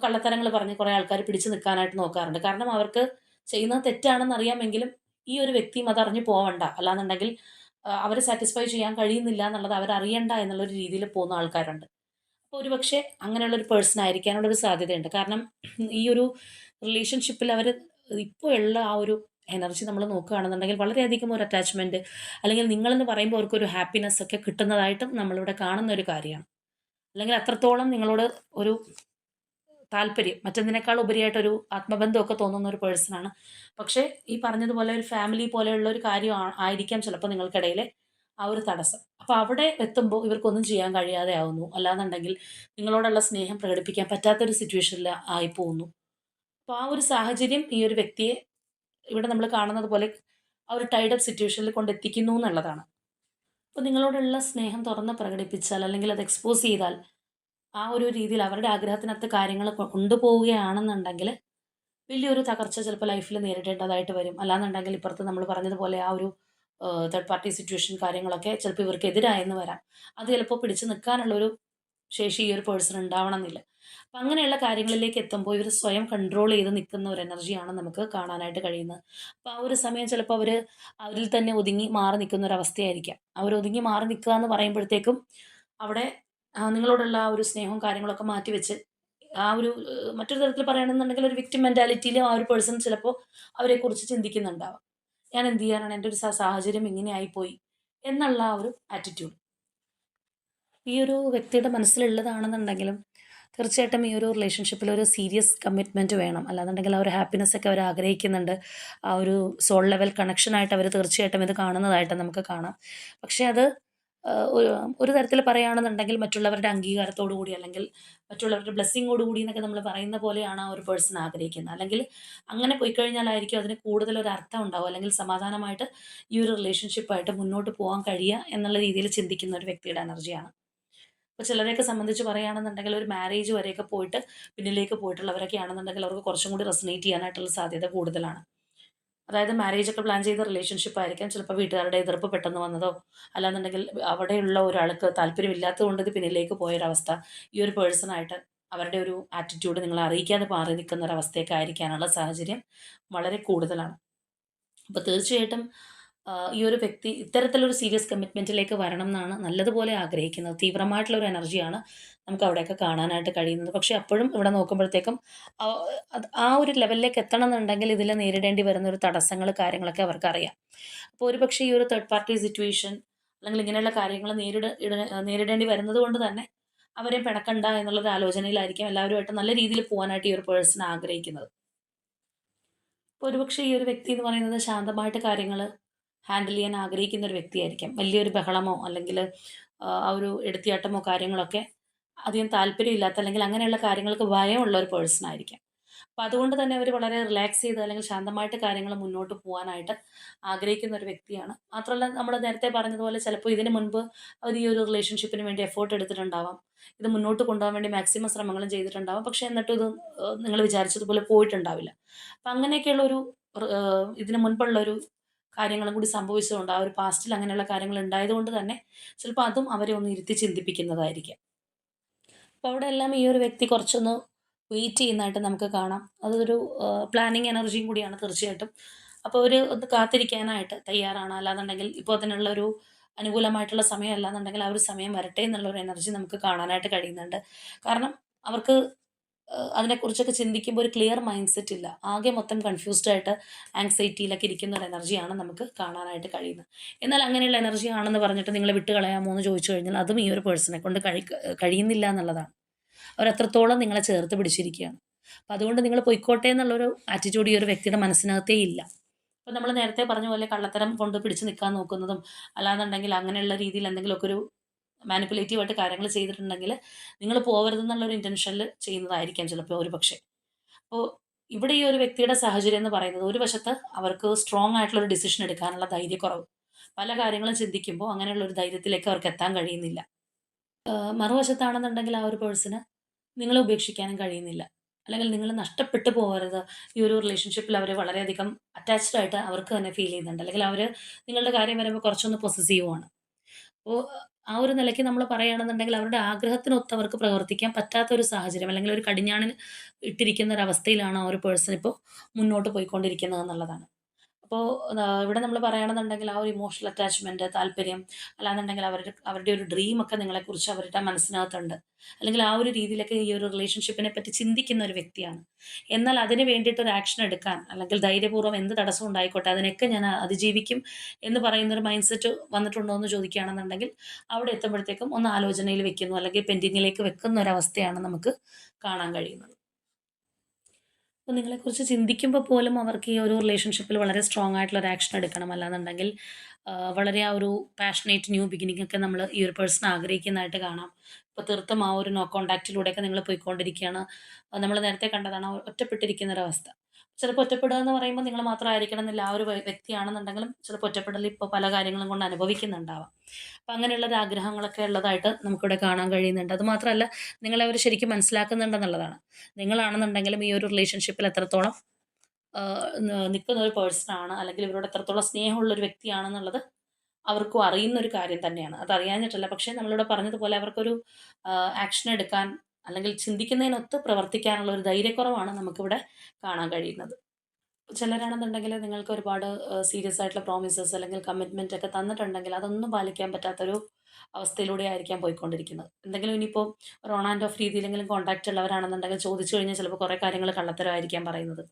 കള്ളത്തരങ്ങൾ പറഞ്ഞ് കുറേ ആൾക്കാർ പിടിച്ചു നിൽക്കാനായിട്ട് നോക്കാറുണ്ട്. കാരണം അവർക്ക് ചെയ്യുന്നത് തെറ്റാണെന്ന് അറിയാമെങ്കിലും ഈ ഒരു വ്യക്തിയും അതറിഞ്ഞു പോവണ്ട. അല്ലാന്നുണ്ടെങ്കിൽ അവരെ സാറ്റിസ്ഫൈ ചെയ്യാൻ കഴിയുന്നില്ല എന്നുള്ളത് അവരറിയണ്ട എന്നുള്ളൊരു രീതിയിൽ പോകുന്ന ആൾക്കാരുണ്ട്. അപ്പോൾ ഒരുപക്ഷെ അങ്ങനെയുള്ളൊരു പേഴ്സൺ ആയിരിക്കാനുള്ളൊരു സാധ്യതയുണ്ട്. കാരണം ഈ ഒരു റിലേഷൻഷിപ്പിൽ അവർ ഇപ്പോൾ ഉള്ള ആ ഒരു എനർജി നമ്മൾ നോക്കുകയാണെന്നുണ്ടെങ്കിൽ വളരെയധികം ഒരു അറ്റാച്ച്മെന്റ് അല്ലെങ്കിൽ നിങ്ങളെന്ന് പറയുമ്പോൾ അവർക്കൊരു ഹാപ്പിനെസ് ഒക്കെ കിട്ടുന്നതായിട്ടും നമ്മളിവിടെ കാണുന്ന ഒരു കാര്യമാണ്. അല്ലെങ്കിൽ അത്രത്തോളം നിങ്ങളോട് ഒരു താല്പര്യം മറ്റെന്തിനേക്കാൾ ഉപരിയായിട്ടൊരു ആത്മബന്ധമൊക്കെ തോന്നുന്ന ഒരു പേഴ്സണാണ്. പക്ഷേ ഈ പറഞ്ഞതുപോലെ ഒരു ഫാമിലി പോലെയുള്ള ഒരു കാര്യം ആയിരിക്കാം ചിലപ്പോൾ നിങ്ങൾക്കിടയിലെ ആ ഒരു തടസ്സം. അപ്പോൾ അവിടെ എത്തുമ്പോൾ ഇവർക്കൊന്നും ചെയ്യാൻ കഴിയാതെ ആവുന്നു. അല്ലാന്നുണ്ടെങ്കിൽ നിങ്ങളോടുള്ള സ്നേഹം പ്രകടിപ്പിക്കാൻ പറ്റാത്തൊരു സിറ്റുവേഷനിൽ ആയിപ്പോകുന്നു. അപ്പോൾ ആ ഒരു സാഹചര്യം ഈ ഒരു വ്യക്തിയെ ഇവിടെ നമ്മൾ കാണുന്നത് പോലെ ആ ഒരു ടൈഡ് അപ്പ് സിറ്റുവേഷനിൽ കൊണ്ടെത്തിക്കുന്നു എന്നുള്ളതാണ്. അപ്പോൾ നിങ്ങളോടുള്ള സ്നേഹം തുറന്ന് പ്രകടിപ്പിച്ചാൽ അല്ലെങ്കിൽ അത് എക്സ്പോസ് ചെയ്താൽ ആ ഒരു രീതിയിൽ അവരുടെ ആഗ്രഹത്തിനൊത്ത കാര്യങ്ങൾ കൊണ്ടുപോവുകയാണെന്നുണ്ടെങ്കിൽ വലിയൊരു തകർച്ച ചിലപ്പോൾ ലൈഫിൽ നേരിടേണ്ടതായിട്ട് വരും. അല്ലാന്നുണ്ടെങ്കിൽ ഇപ്പുറത്ത് നമ്മൾ പറഞ്ഞതുപോലെ ആ ഒരു തേർഡ് പാർട്ടി സിറ്റുവേഷൻ കാര്യങ്ങളൊക്കെ ചിലപ്പോൾ ഇവർക്ക് എതിരായെന്ന് വരാം. അത് ചിലപ്പോൾ പിടിച്ചു നിൽക്കാനുള്ളൊരു ശേഷി ഈ ഒരു പേഴ്സൺ ഉണ്ടാവണമെന്നില്ല. അപ്പം അങ്ങനെയുള്ള കാര്യങ്ങളിലേക്ക് എത്തുമ്പോൾ ഇവർ സ്വയം കൺട്രോൾ ചെയ്ത് നിൽക്കുന്ന ഒരു എനർജിയാണ് നമുക്ക് കാണാനായിട്ട് കഴിയുന്നത്. അപ്പോൾ ആ ഒരു സമയം ചിലപ്പോൾ അവർ അവരിൽ തന്നെ ഒതുങ്ങി മാറി നിൽക്കുന്ന ഒരു അവസ്ഥയായിരിക്കാം. അവർ ഒതുങ്ങി മാറി നിൽക്കുക എന്ന് പറയുമ്പോഴത്തേക്കും അവിടെ നിങ്ങളോടുള്ള ആ ഒരു സ്നേഹവും കാര്യങ്ങളൊക്കെ മാറ്റിവെച്ച് ആ ഒരു മറ്റൊരു തരത്തിൽ പറയുകയാണെന്നുണ്ടെങ്കിൽ ഒരു വിക്ടിം മെന്റാലിറ്റിയിൽ ആ ഒരു പേഴ്സൺ ചിലപ്പോൾ അവരെക്കുറിച്ച് ചിന്തിക്കുന്നുണ്ടാവാം. ഞാൻ എന്ത് ചെയ്യാനാണ്? എൻ്റെ ഒരു സാഹചര്യം ഇങ്ങനെ ആയിപ്പോയി എന്നുള്ള ആ ഒരു ആറ്റിറ്റ്യൂഡ് ഈ ഒരു വ്യക്തിയുടെ മനസ്സിലുള്ളതാണെന്നുണ്ടെങ്കിലും തീർച്ചയായിട്ടും ഈ ഒരു റിലേഷൻഷിപ്പിൽ ഒരു സീരിയസ് കമ്മിറ്റ്മെൻറ്റ് വേണം. അല്ലാന്നുണ്ടെങ്കിൽ ആ ഒരു ഹാപ്പിനെസ് ഒക്കെ അവർ ആഗ്രഹിക്കുന്നുണ്ട്. ആ ഒരു സോൾ ലെവൽ കണക്ഷനായിട്ട് അവർ തീർച്ചയായിട്ടും ഇത് കാണുന്നതായിട്ട് നമുക്ക് കാണാം. പക്ഷേ അത് ഒരു ഒരു തരത്തിൽ പറയുകയാണെന്നുണ്ടെങ്കിൽ മറ്റുള്ളവരുടെ അംഗീകാരത്തോടു കൂടി അല്ലെങ്കിൽ മറ്റുള്ളവരുടെ ബ്ലെസ്സിങ്ങോട് കൂടി എന്നൊക്കെ നമ്മൾ പറയുന്ന പോലെയാണ് ആ ഒരു പേഴ്സൺ ആഗ്രഹിക്കുന്നത്. അല്ലെങ്കിൽ അങ്ങനെ പോയി കഴിഞ്ഞാലായിരിക്കും അതിന് കൂടുതൽ ഒരു അർത്ഥം ഉണ്ടാവും. അല്ലെങ്കിൽ സമാധാനമായിട്ട് ഈ ഒരു റിലേഷൻഷിപ്പായിട്ട് മുന്നോട്ട് പോകാൻ കഴിയുക എന്നുള്ള രീതിയിൽ ചിന്തിക്കുന്ന ഒരു വ്യക്തിയുടെ എനർജിയാണ്. ഇപ്പോൾ ചിലരെയൊക്കെ സംബന്ധിച്ച് പറയുകയാണെന്നുണ്ടെങ്കിൽ ഒരു മാരേജ് വരെയൊക്കെ പോയിട്ട് പിന്നിലേക്ക് പോയിട്ടുള്ളവരൊക്കെ ആണെന്നുണ്ടെങ്കിൽ അവർക്ക് കുറച്ചും കൂടി റെസൊനേറ്റ് ചെയ്യാനായിട്ടുള്ള സാധ്യത കൂടുതലാണ്. അതായത് മാരേജൊക്കെ പ്ലാൻ ചെയ്ത റിലേഷൻഷിപ്പ് ആയിരിക്കാം. ചിലപ്പോൾ വീട്ടുകാരുടെ എതിർപ്പ് പെട്ടെന്ന് വന്നതോ, അല്ലാന്നുണ്ടെങ്കിൽ അവിടെയുള്ള ഒരാൾക്ക് താല്പര്യമില്ലാത്തത് കൊണ്ട് ഇത് പിന്നിലേക്ക് പോയൊരവസ്ഥ. ഈ ഒരു പേഴ്സണായിട്ട് അവരുടെ ഒരു ആറ്റിറ്റ്യൂഡ് നിങ്ങളെ അറിയിക്കാതെ മാറി നിൽക്കുന്ന ഒരവസ്ഥയൊക്കെ ആയിരിക്കാനുള്ള സാഹചര്യം വളരെ കൂടുതലാണ്. അപ്പോൾ തീർച്ചയായിട്ടും ഈ ഒരു വ്യക്തി ഇത്തരത്തിലൊരു സീരിയസ് കമ്മിറ്റ്മെൻറ്റിലേക്ക് വരണം എന്നാണ് നല്ലതുപോലെ ആഗ്രഹിക്കുന്നത്. തീവ്രമായിട്ടുള്ളൊരു എനർജിയാണ് നമുക്ക് അവിടെയൊക്കെ കാണാനായിട്ട് കഴിയുന്നത്. പക്ഷേ അപ്പോഴും ഇവിടെ നോക്കുമ്പോഴത്തേക്കും ആഹ് ആ ഒരു ലെവലിലേക്ക് എത്തണം എന്നുണ്ടെങ്കിൽ ഇതിൽ നേരിടേണ്ടി വരുന്ന ഒരു തടസ്സങ്ങൾ കാര്യങ്ങളൊക്കെ അവർക്കറിയാം. അപ്പോൾ ഒരുപക്ഷേ ഈ ഒരു തേർഡ് പാർട്ടി സിറ്റുവേഷൻ അല്ലെങ്കിൽ ഇങ്ങനെയുള്ള കാര്യങ്ങൾ നേരിടേണ്ടി വരുന്നത് കൊണ്ട് തന്നെ അവരെ പിണക്കണ്ട എന്നുള്ളൊരു ആലോചനയിലായിരിക്കും എല്ലാവരുമായിട്ട് നല്ല രീതിയിൽ പോകാനായിട്ട് ഈ ഒരു പേഴ്സൺ ആഗ്രഹിക്കുന്നത്. അപ്പോൾ ഒരുപക്ഷേ ഈ ഒരു വ്യക്തി എന്ന് പറയുന്നത് ശാന്തമായിട്ട് കാര്യങ്ങൾ ഹാൻഡിൽ ചെയ്യാൻ ആഗ്രഹിക്കുന്ന ഒരു വ്യക്തിയായിരിക്കാം. വലിയൊരു ബഹളമോ അല്ലെങ്കിൽ ആ ഒരു എടുത്തിയാട്ടമോ കാര്യങ്ങളൊക്കെ അധികം താല്പര്യമില്ലാത്ത അല്ലെങ്കിൽ അങ്ങനെയുള്ള കാര്യങ്ങൾക്ക് ഭയമുള്ള ഒരു പേഴ്സൺ ആയിരിക്കാം. അപ്പോൾ അതുകൊണ്ട് തന്നെ അവർ വളരെ റിലാക്സ് ചെയ്ത് അല്ലെങ്കിൽ ശാന്തമായിട്ട് കാര്യങ്ങൾ മുന്നോട്ട് പോകാനായിട്ട് ആഗ്രഹിക്കുന്ന ഒരു വ്യക്തിയാണ്. മാത്രമല്ല നമ്മൾ നേരത്തെ പറഞ്ഞതുപോലെ ചിലപ്പോൾ ഇതിന് മുൻപ് അവർ ഈ ഒരു റിലേഷൻഷിപ്പിന് വേണ്ടി എഫോർട്ട് എടുത്തിട്ടുണ്ടാവാം. ഇത് മുന്നോട്ട് കൊണ്ടുപോകാൻ വേണ്ടി മാക്സിമം ശ്രമങ്ങളും ചെയ്തിട്ടുണ്ടാവാം. പക്ഷേ എന്നിട്ടും ഇത് നിങ്ങൾ വിചാരിച്ചതുപോലെ പോയിട്ടുണ്ടാവില്ല. അപ്പം അങ്ങനെയൊക്കെയുള്ള ഒരു ഇതിന് മുൻപുള്ളൊരു കാര്യങ്ങളും കൂടി സംഭവിച്ചതുകൊണ്ട് ആ ഒരു പാസ്റ്റിൽ അങ്ങനെയുള്ള കാര്യങ്ങൾ ഉണ്ടായതുകൊണ്ട് തന്നെ ചിലപ്പോൾ അതും അവരെ ഒന്ന് ഇരുത്തി ചിന്തിപ്പിക്കുന്നതായിരിക്കാം. അപ്പോൾ അവിടെ എല്ലാം ഈ ഒരു വ്യക്തി കുറച്ചൊന്ന് വെയിറ്റ് ചെയ്യുന്നതായിട്ട് നമുക്ക് കാണാം. അതൊരു പ്ലാനിങ് എനർജിയും കൂടിയാണ് തീർച്ചയായിട്ടും. അപ്പോൾ ഒരു ഒന്ന് കാത്തിരിക്കാനായിട്ട് തയ്യാറാണ്. അല്ലാന്നുണ്ടെങ്കിൽ ഇപ്പോൾ അതിനുള്ളൊരു അനുകൂലമായിട്ടുള്ള സമയം അല്ലാന്നുണ്ടെങ്കിൽ ആ ഒരു സമയം വരട്ടെ എന്നുള്ളൊരു എനർജി നമുക്ക് കാണാനായിട്ട് കഴിയുന്നുണ്ട്. കാരണം അവർക്ക് അതിനെക്കുറിച്ചൊക്കെ ചിന്തിക്കുമ്പോൾ ഒരു ക്ലിയർ മൈൻഡ് സെറ്റ് ഇല്ല. ആകെ മൊത്തം കൺഫ്യൂസ്ഡ് ആയിട്ട് ആങ്സൈറ്റിയിലൊക്കെ ഇരിക്കുന്ന ഒരു എനർജിയാണ് നമുക്ക് കാണാനായിട്ട് കഴിയുന്നത്. എന്നാൽ അങ്ങനെയുള്ള എനർജി ആണെന്ന് പറഞ്ഞിട്ട് നിങ്ങളെ വിട്ട് കളയാമോ എന്ന് ചോദിച്ചു കഴിഞ്ഞാൽ അതും ഈ ഒരു പേഴ്സണെ കൊണ്ട് കഴിയുന്നില്ല എന്നുള്ളതാണ്. അവരത്രത്തോളം നിങ്ങളെ ചേർത്ത് പിടിച്ചിരിക്കുകയാണ്. അപ്പം അതുകൊണ്ട് നിങ്ങൾ പൊയ്ക്കോട്ടെ എന്നുള്ളൊരു ആറ്റിറ്റ്യൂഡ് ഈ ഒരു വ്യക്തിയുടെ മനസ്സിനകത്തേ ഇല്ല. ഇപ്പം നമ്മൾ നേരത്തെ പറഞ്ഞ പോലെ കള്ളത്തരം കൊണ്ട് പിടിച്ച് നിൽക്കാൻ നോക്കുന്നതും അല്ലാന്നുണ്ടെങ്കിൽ അങ്ങനെയുള്ള രീതിയിൽ എന്തെങ്കിലുമൊക്കെ ഒരു മാനിപ്പുലേറ്റീവ് ആയിട്ട് കാര്യങ്ങൾ ചെയ്തിട്ടുണ്ടെങ്കിൽ നിങ്ങൾ പോകരുതെന്നുള്ളൊരു ഇൻറ്റൻഷനിൽ ചെയ്യുന്നതായിരിക്കാം ചിലപ്പോൾ ഒരുപക്ഷെ. അപ്പോൾ ഇവിടെ ഈ ഒരു വ്യക്തിയുടെ സാഹചര്യം എന്ന് പറയുന്നത് ഒരു വശത്ത് അവർക്ക് സ്ട്രോങ് ആയിട്ടുള്ള ഒരു ഡിസിഷൻ എടുക്കാനുള്ള ധൈര്യക്കുറവ്. പല കാര്യങ്ങളും ചിന്തിക്കുമ്പോൾ അങ്ങനെയുള്ള ഒരു ധൈര്യത്തിലേക്ക് അവർക്ക് എത്താൻ കഴിയുന്നില്ല. മറുവശത്താണെന്നുണ്ടെങ്കിൽ ആ ഒരു പേഴ്സണ് നിങ്ങളെ ഉപേക്ഷിക്കാനും കഴിയുന്നില്ല. അല്ലെങ്കിൽ നിങ്ങൾ നഷ്ടപ്പെട്ടു പോകരുത്. ഈ ഒരു റിലേഷൻഷിപ്പിൽ അവർ വളരെയധികം അറ്റാച്ച്ഡ് ആയിട്ട് അവർക്ക് തന്നെ ഫീൽ ചെയ്യുന്നുണ്ട്. അല്ലെങ്കിൽ അവർ നിങ്ങളുടെ കാര്യം വരുമ്പോൾ കുറച്ചൊന്ന് പൊസസീവുമാണ്. അപ്പോൾ ആ ഒരു നിലയ്ക്ക് നമ്മൾ പറയുകയാണെന്നുണ്ടെങ്കിൽ അവരുടെ ആഗ്രഹത്തിനൊത്ത് അവർക്ക് പ്രവർത്തിക്കാൻ പറ്റാത്ത ഒരു സാഹചര്യം അല്ലെങ്കിൽ ഒരു കടിഞ്ഞാണിൽ ഇട്ടിരിക്കുന്ന ഒരു അവസ്ഥയിലാണ് ആ ഒരു പേഴ്സൺ ഇപ്പോൾ മുന്നോട്ട് പോയിക്കൊണ്ടിരിക്കുന്നത് എന്നുള്ളതാണ്. അപ്പോൾ ഇവിടെ നമ്മൾ പറയുകയാണെന്നുണ്ടെങ്കിൽ ആ ഒരു ഇമോഷണൽ അറ്റാച്ച്മെൻറ്റ്, താല്പര്യം അല്ലാന്നുണ്ടെങ്കിൽ അവരുടെ ഒരു ഡ്രീമൊക്കെ നിങ്ങളെക്കുറിച്ച് അവരുടെ മനസ്സിനകത്തുണ്ട്. അല്ലെങ്കിൽ ആ ഒരു രീതിയിലൊക്കെ ഈ ഒരു റിലേഷൻഷിപ്പിനെ പറ്റി ചിന്തിക്കുന്ന ഒരു വ്യക്തിയാണ്. എന്നാൽ അതിന് വേണ്ടിയിട്ട് ഒരു ആക്ഷൻ എടുക്കാൻ അല്ലെങ്കിൽ ധൈര്യപൂർവ്വം എന്ത് തടസ്സം ഉണ്ടായിക്കോട്ടെ അതിനൊക്കെ ഞാൻ അതിജീവിക്കും എന്ന് പറയുന്നൊരു മൈൻഡ് സെറ്റ് വന്നിട്ടുണ്ടോ എന്ന് ചോദിക്കുകയാണെന്നുണ്ടെങ്കിൽ അവിടെ എത്തുമ്പോഴത്തേക്കും ഒന്ന് ആലോചനയിൽ വെക്കുന്നു അല്ലെങ്കിൽ പെൻഡിങ്ങിലേക്ക് വെക്കുന്ന ഒരവസ്ഥയാണ് നമുക്ക് കാണാൻ കഴിയുന്നത്. അപ്പോൾ നിങ്ങളെക്കുറിച്ച് ചിന്തിക്കുമ്പോൾ പോലും അവർക്ക് ഈ ഒരു റിലേഷൻഷിപ്പിൽ വളരെ സ്ട്രോങ് ആയിട്ടുള്ള ഒരു ആക്ഷൻ എടുക്കണം. അല്ലാന്നുണ്ടെങ്കിൽ വളരെ ആ ഒരു പാഷനേറ്റ് ന്യൂ ബിഗിനിംഗ് ഒക്കെ നമ്മൾ ഈ ഒരു പേഴ്സൺ ആഗ്രഹിക്കുന്നതായിട്ട് കാണാം. ഇപ്പോൾ തീർത്തും ആ ഒരു നോ കോൺടാക്റ്റിലൂടെയൊക്കെ നിങ്ങൾ പോയിക്കൊണ്ടിരിക്കുകയാണ്. നമ്മൾ നേരത്തെ കണ്ടതാണ് ആ ഒറ്റപ്പെട്ടിരിക്കുന്ന ഒരവസ്ഥ. ചിലപ്പോൾ ഒറ്റപ്പെടുക എന്ന് പറയുമ്പോൾ നിങ്ങൾ മാത്രമായിരിക്കണം എന്നില്ല. ആ ഒരു വ്യക്തിയാണെന്നുണ്ടെങ്കിലും ചിലപ്പോൾ ഒറ്റപ്പെടൽ ഇപ്പോൾ പല കാര്യങ്ങളും കൊണ്ട് അനുഭവിക്കുന്നുണ്ടാവാം. അപ്പം അങ്ങനെയുള്ളൊരു ആഗ്രഹങ്ങളൊക്കെ ഉള്ളതായിട്ട് നമുക്കിവിടെ കാണാൻ കഴിയുന്നുണ്ട്. അതുമാത്രമല്ല നിങ്ങളെ അവർ ശരിക്കും മനസ്സിലാക്കുന്നുണ്ടെന്നുള്ളതാണ്. നിങ്ങളാണെന്നുണ്ടെങ്കിലും ഈ ഒരു റിലേഷൻഷിപ്പിൽ എത്രത്തോളം നിൽക്കുന്ന ഒരു പേഴ്സണാണ് അല്ലെങ്കിൽ ഇവരോട് എത്രത്തോളം സ്നേഹമുള്ള ഒരു വ്യക്തിയാണെന്നുള്ളത് അവർക്കും അറിയുന്ന ഒരു കാര്യം തന്നെയാണ്. അതറിയാഞ്ഞിട്ടല്ല. പക്ഷേ നമ്മളിവിടെ പറഞ്ഞതുപോലെ അവർക്കൊരു ആക്ഷൻ എടുക്കാൻ അല്ലെങ്കിൽ ചിന്തിക്കുന്നതിനൊത്ത് പ്രവർത്തിക്കാനുള്ള ഒരു ധൈര്യക്കുറവാണ് നമുക്കിവിടെ കാണാൻ കഴിയുന്നത്. ചിലരാണെന്നുണ്ടെങ്കിൽ നിങ്ങൾക്ക് ഒരുപാട് സീരിയസ് ആയിട്ടുള്ള പ്രോമിസസ് അല്ലെങ്കിൽ കമ്മിറ്റ്മെന്റ് ഒക്കെ തന്നിട്ടുണ്ടെങ്കിൽ അതൊന്നും പാലിക്കാൻ പറ്റാത്തൊരു അവസ്ഥയിലൂടെ ആയിരിക്കാം പോയിക്കൊണ്ടിരിക്കുന്നത്. എന്തെങ്കിലും ഇനിയിപ്പോൾ ഒരു ഓൺ ആൻഡ് ഓഫ് രീതിയിലെങ്കിലും കോൺടാക്റ്റ് ഉള്ളവരാണെന്നുണ്ടെങ്കിൽ ചോദിച്ചു കഴിഞ്ഞാൽ ചിലപ്പോൾ കുറേ കാര്യങ്ങൾ കള്ളത്തരമായിരിക്കാം പറയുന്നത്.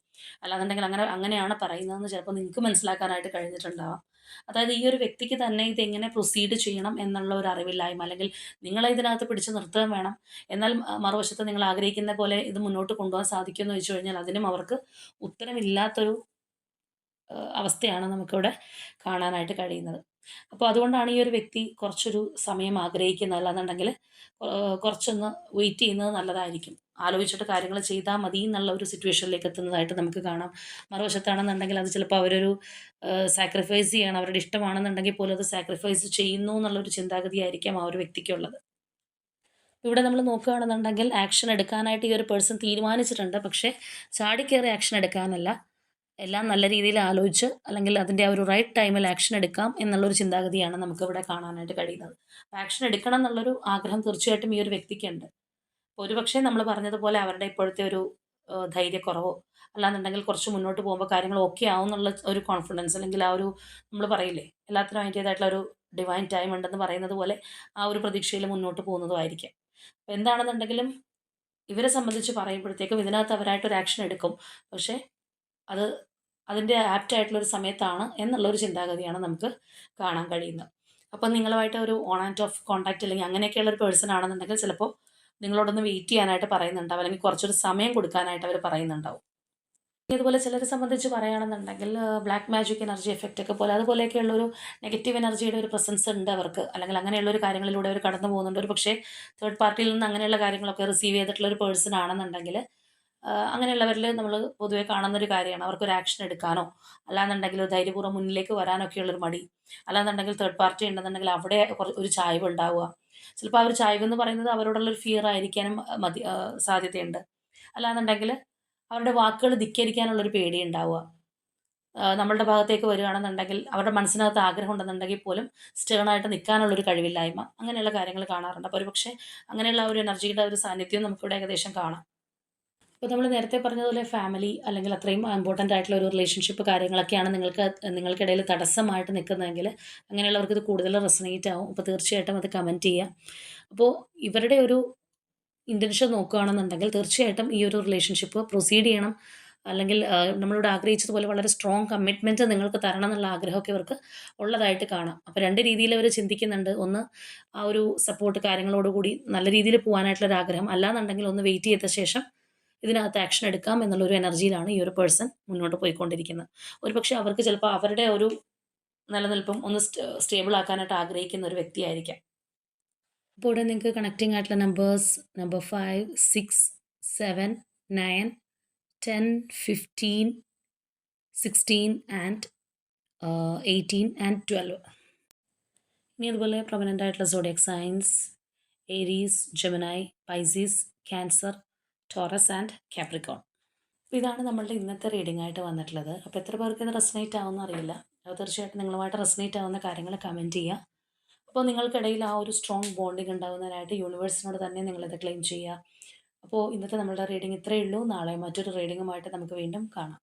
അല്ലാന്നുണ്ടെങ്കിൽ അങ്ങനെയാണ് പറയുന്നതെന്ന് ചിലപ്പോൾ നിങ്ങൾക്ക് മനസ്സിലാക്കാനായിട്ട് കഴിഞ്ഞിട്ടുണ്ടാവാം. അതായത് ഈ ഒരു വ്യക്തിക്ക് തന്നെ ഇതെങ്ങനെ പ്രൊസീഡ് ചെയ്യണം എന്നുള്ള ഒരു അറിവില്ലായ്മ അല്ലെങ്കിൽ നിങ്ങളെ ഇതിനകത്ത് പിടിച്ച് നിർത്തുകയും വേണം. എന്നാൽ മറുവശത്ത് നിങ്ങൾ ആഗ്രഹിക്കുന്ന പോലെ ഇത് മുന്നോട്ട് കൊണ്ടുപോകാൻ സാധിക്കുമെന്ന് ചോദിച്ചു കഴിഞ്ഞാൽ അതിനും അവർക്ക് ഉത്തരമില്ലാത്തൊരു അവസ്ഥയാണ് നമുക്കിവിടെ കാണാനായിട്ട് കഴിയുന്നത്. അപ്പോൾ അതുകൊണ്ടാണ് ഈ ഒരു വ്യക്തി കുറച്ചൊരു സമയം ആഗ്രഹിക്കുന്നത്. അല്ലാന്നുണ്ടെങ്കിൽ കുറച്ചൊന്ന് വെയിറ്റ് ചെയ്യുന്നത് നല്ലതായിരിക്കും. ആലോചിച്ചിട്ട് കാര്യങ്ങൾ ചെയ്താൽ മതി എന്നുള്ള ഒരു സിറ്റുവേഷനിലേക്ക് എത്തുന്നതായിട്ട് നമുക്ക് കാണാം. മറുവശത്താണെന്നുണ്ടെങ്കിൽ അത് ചിലപ്പോൾ അവരൊരു സാക്രിഫൈസ് ചെയ്യണം. അവരുടെ ഇഷ്ടമാണെന്നുണ്ടെങ്കിൽ പോലും അത് സാക്രിഫൈസ് ചെയ്യുന്നു എന്നുള്ളൊരു ചിന്താഗതിയായിരിക്കാം ആ ഒരു വ്യക്തിക്കുള്ളത്. ഇവിടെ നമ്മൾ നോക്കുകയാണെന്നുണ്ടെങ്കിൽ ആക്ഷൻ എടുക്കാനായിട്ട് ഈ ഒരു പേഴ്സൺ തീരുമാനിച്ചിട്ടുണ്ട്. പക്ഷേ ചാടിക്കേറി ആക്ഷൻ എടുക്കാനല്ല. എല്ലാം നല്ല രീതിയിൽ ആലോചിച്ച് അല്ലെങ്കിൽ അതിൻ്റെ ആ ഒരു റൈറ്റ് ടൈമിൽ ആക്ഷൻ എടുക്കാം എന്നുള്ളൊരു ചിന്താഗതിയാണ് നമുക്കിവിടെ കാണാനായിട്ട് കഴിയുന്നത്. ആക്ഷൻ എടുക്കണം എന്നുള്ളൊരു ആഗ്രഹം തീർച്ചയായിട്ടും ഈ ഒരു വ്യക്തിക്കുണ്ട്. ഒരുപക്ഷേ നമ്മൾ പറഞ്ഞതുപോലെ അവരുടെ ഇപ്പോഴത്തെ ഒരു ധൈര്യക്കുറവോ അല്ലാന്നുണ്ടെങ്കിൽ കുറച്ച് മുന്നോട്ട് പോകുമ്പോൾ കാര്യങ്ങൾ ഓക്കെ ആവും എന്നുള്ള ഒരു കോൺഫിഡൻസ്, അല്ലെങ്കിൽ ആ ഒരു നമ്മൾ പറയില്ലേ എല്ലാത്തിനും അതിൻ്റേതായിട്ടുള്ള ഒരു ഡിവൈൻ ടൈം ഉണ്ടെന്ന് പറയുന്നത് പോലെ ആ ഒരു പ്രതീക്ഷയിൽ മുന്നോട്ട് പോകുന്നതുമായിരിക്കും. അപ്പോൾ എന്താണെന്നുണ്ടെങ്കിലും ഇവരെ സംബന്ധിച്ച് പറയുമ്പോഴത്തേക്കും ഇതിനകത്ത് അവരായിട്ടൊരു ആക്ഷൻ എടുക്കും. പക്ഷേ അത് അതിൻ്റെ ആപ്റ്റ് ആയിട്ടുള്ള ഒരു സമയത്താണ് എന്നുള്ളൊരു ചിന്താഗതിയാണ് നമുക്ക് കാണാൻ കഴിയുന്നത്. അപ്പം നിങ്ങളുമായിട്ട് ഒരു ഓൺ ആൻഡ് ഓഫ് കോൺടാക്റ്റ് അല്ലെങ്കിൽ അങ്ങനെയൊക്കെയുള്ള ഒരു പേഴ്സൺ ആണെന്നുണ്ടെങ്കിൽ ചിലപ്പോൾ നിങ്ങളോടൊന്ന് വെയിറ്റ് ചെയ്യാനായിട്ട് പറയുന്നുണ്ടാവും, അല്ലെങ്കിൽ കുറച്ചൊരു സമയം കൊടുക്കാനായിട്ട് അവർ പറയുന്നുണ്ടാവും. ഇനി അതുപോലെ ചിലരെ സംബന്ധിച്ച് പറയുകയാണെന്നുണ്ടെങ്കിൽ ബ്ലാക്ക് മാജിക് എനർജി എഫക്റ്റ് ഒക്കെ പോലെ അതുപോലെയൊക്കെയുള്ളൊരു നെഗറ്റീവ് എനർജിയുടെ ഒരു പ്രസൻസ് ഉണ്ട് അവർക്ക്, അല്ലെങ്കിൽ അങ്ങനെയുള്ളൊരു കാര്യങ്ങളിലൂടെ അവർ കടന്നു പോകുന്നുണ്ട്. ഒരു പക്ഷേ തേർഡ് പാർട്ടിയിൽ നിന്ന് അങ്ങനെയുള്ള കാര്യങ്ങളൊക്കെ റിസീവ് ചെയ്തിട്ടുള്ള ഒരു പേഴ്സൺ ആണെന്നുണ്ടെങ്കിൽ അങ്ങനെയുള്ളവരിൽ നമ്മൾ പൊതുവെ കാണുന്നൊരു കാര്യമാണ് അവർക്കൊരു ആക്ഷൻ എടുക്കാനോ അല്ലാന്നുണ്ടെങ്കിൽ ഒരു ധൈര്യപൂർവ്വം മുന്നിലേക്ക് വരാനൊക്കെ ഉള്ളൊരു മടി, അല്ലാന്നുണ്ടെങ്കിൽ തേർഡ് പാർട്ടി ഉണ്ടെന്നുണ്ടെങ്കിൽ അവിടെ ഒരു ചായ്വ് ഉണ്ടാവുക. ചിലപ്പോൾ ആ ഒരു ചായ്വ് എന്ന് പറയുന്നത് അവരോടുള്ളൊരു ഫിയർ ആയിരിക്കാനും സാധ്യതയുണ്ട്. അല്ലാന്നുണ്ടെങ്കിൽ അവരുടെ വാക്കുകൾ ധിക്കരിക്കാനുള്ളൊരു പേടി ഉണ്ടാവുക. നമ്മളുടെ ഭാഗത്തേക്ക് വരികയാണെന്നുണ്ടെങ്കിൽ അവരുടെ മനസ്സിനകത്ത് ആഗ്രഹം ഉണ്ടെന്നുണ്ടെങ്കിൽ പോലും സ്റ്റേണായിട്ട് നിൽക്കാനുള്ളൊരു കഴിവില്ലായ്മ, അങ്ങനെയുള്ള കാര്യങ്ങൾ കാണാറുണ്ട്. അപ്പോൾ ഒരുപക്ഷെ അങ്ങനെയുള്ള ആ ഒരു എനർജിയുടെ ഒരു സാന്നിധ്യം നമുക്കിവിടെ ഏകദേശം കാണാം. ഇപ്പോൾ നമ്മൾ നേരത്തെ പറഞ്ഞതുപോലെ ഫാമിലി അല്ലെങ്കിൽ അത്രയും ഇമ്പോർട്ടൻ്റ് ആയിട്ടുള്ള ഒരു റിലേഷൻഷിപ്പ് കാര്യങ്ങളൊക്കെയാണ് നിങ്ങൾക്കിടയിൽ തടസ്സമായിട്ട് നിൽക്കുന്നതെങ്കിൽ അങ്ങനെയുള്ളവർക്ക് ഇത് കൂടുതൽ റെസണേറ്റ് ആവും. അപ്പോൾ തീർച്ചയായിട്ടും അത് കമൻറ്റ് ചെയ്യുക. അപ്പോൾ ഇവരുടെ ഒരു ഇൻറ്റൻഷൻ നോക്കുകയാണെന്നുണ്ടെങ്കിൽ തീർച്ചയായിട്ടും ഈ ഒരു റിലേഷൻഷിപ്പ് പ്രൊസീഡ് ചെയ്യണം. അല്ലെങ്കിൽ നമ്മളിവിടെ ആഗ്രഹിച്ചതുപോലെ വളരെ സ്ട്രോങ് കമ്മിറ്റ്മെൻറ്റ് നിങ്ങൾക്ക് തരണം എന്നുള്ള ആഗ്രഹമൊക്കെ ഇവർക്ക് ഉള്ളതായിട്ട് കാണാം. അപ്പോൾ 2 രീതിയിൽ അവർ ചിന്തിക്കുന്നുണ്ട്. ഒന്ന് ആ ഒരു സപ്പോർട്ട് കാര്യങ്ങളോടുകൂടി നല്ല രീതിയിൽ പോകാനായിട്ടുള്ളൊരു ആഗ്രഹം. അല്ലാന്നുണ്ടെങ്കിൽ ഒന്ന് വെയിറ്റ് ചെയ്ത ശേഷം ഇതിനകത്ത് ആക്ഷൻ എടുക്കാം എന്നുള്ളൊരു എനർജിയിലാണ് ഈ ഒരു പേഴ്സൺ മുന്നോട്ട് പോയിക്കൊണ്ടിരിക്കുന്നത്. ഒരുപക്ഷെ അവർക്ക് ചിലപ്പോൾ അവരുടെ ഒരു നിലനിൽപ്പും ഒന്ന് സ്റ്റേബിൾ ആക്കാനായിട്ട് ആഗ്രഹിക്കുന്ന ഒരു വ്യക്തിയായിരിക്കാം. അപ്പോൾ ഇവിടെ നിങ്ങൾക്ക് കണക്റ്റിംഗ് ആയിട്ടുള്ള നമ്പേഴ്സ് നമ്പർ 5, 6, 7, 9, 10, 15, 16 ആൻഡ് 18 ആൻഡ് 12. ഇനി അതുപോലെ പ്രൊമിനൻ്റ് ആയിട്ടുള്ള zodiac signs Aries, Gemini, Pisces, Cancer, Taurus and Capricorn. അപ്പോൾ ഇതാണ് നമ്മളുടെ ഇന്നത്തെ റീഡിംഗ് ആയിട്ട് വന്നിട്ടുള്ളത്. അപ്പോൾ എത്ര പേർക്ക് ഇത് റെസനേറ്റ് ആവുമെന്ന് അറിയില്ല. അപ്പോൾ തീർച്ചയായിട്ടും നിങ്ങളുമായിട്ട് റെസനേറ്റ് ആവുന്ന കാര്യങ്ങൾ കമൻറ്റ് ചെയ്യുക. അപ്പോൾ നിങ്ങൾക്കിടയിൽ ആ ഒരു സ്ട്രോങ് ബോണ്ടിങ് ഉണ്ടാകുന്നതിനായിട്ട് യൂണിവേഴ്സിനോട് തന്നെ നിങ്ങളിത് ക്ലെയിം ചെയ്യുക. അപ്പോൾ ഇന്നത്തെ നമ്മളുടെ റീഡിംഗ് ഇത്രയേ ഉള്ളൂ. നാളെ മറ്റൊരു റീഡിങ്ങുമായിട്ട് നമുക്ക് വീണ്ടും കാണാം.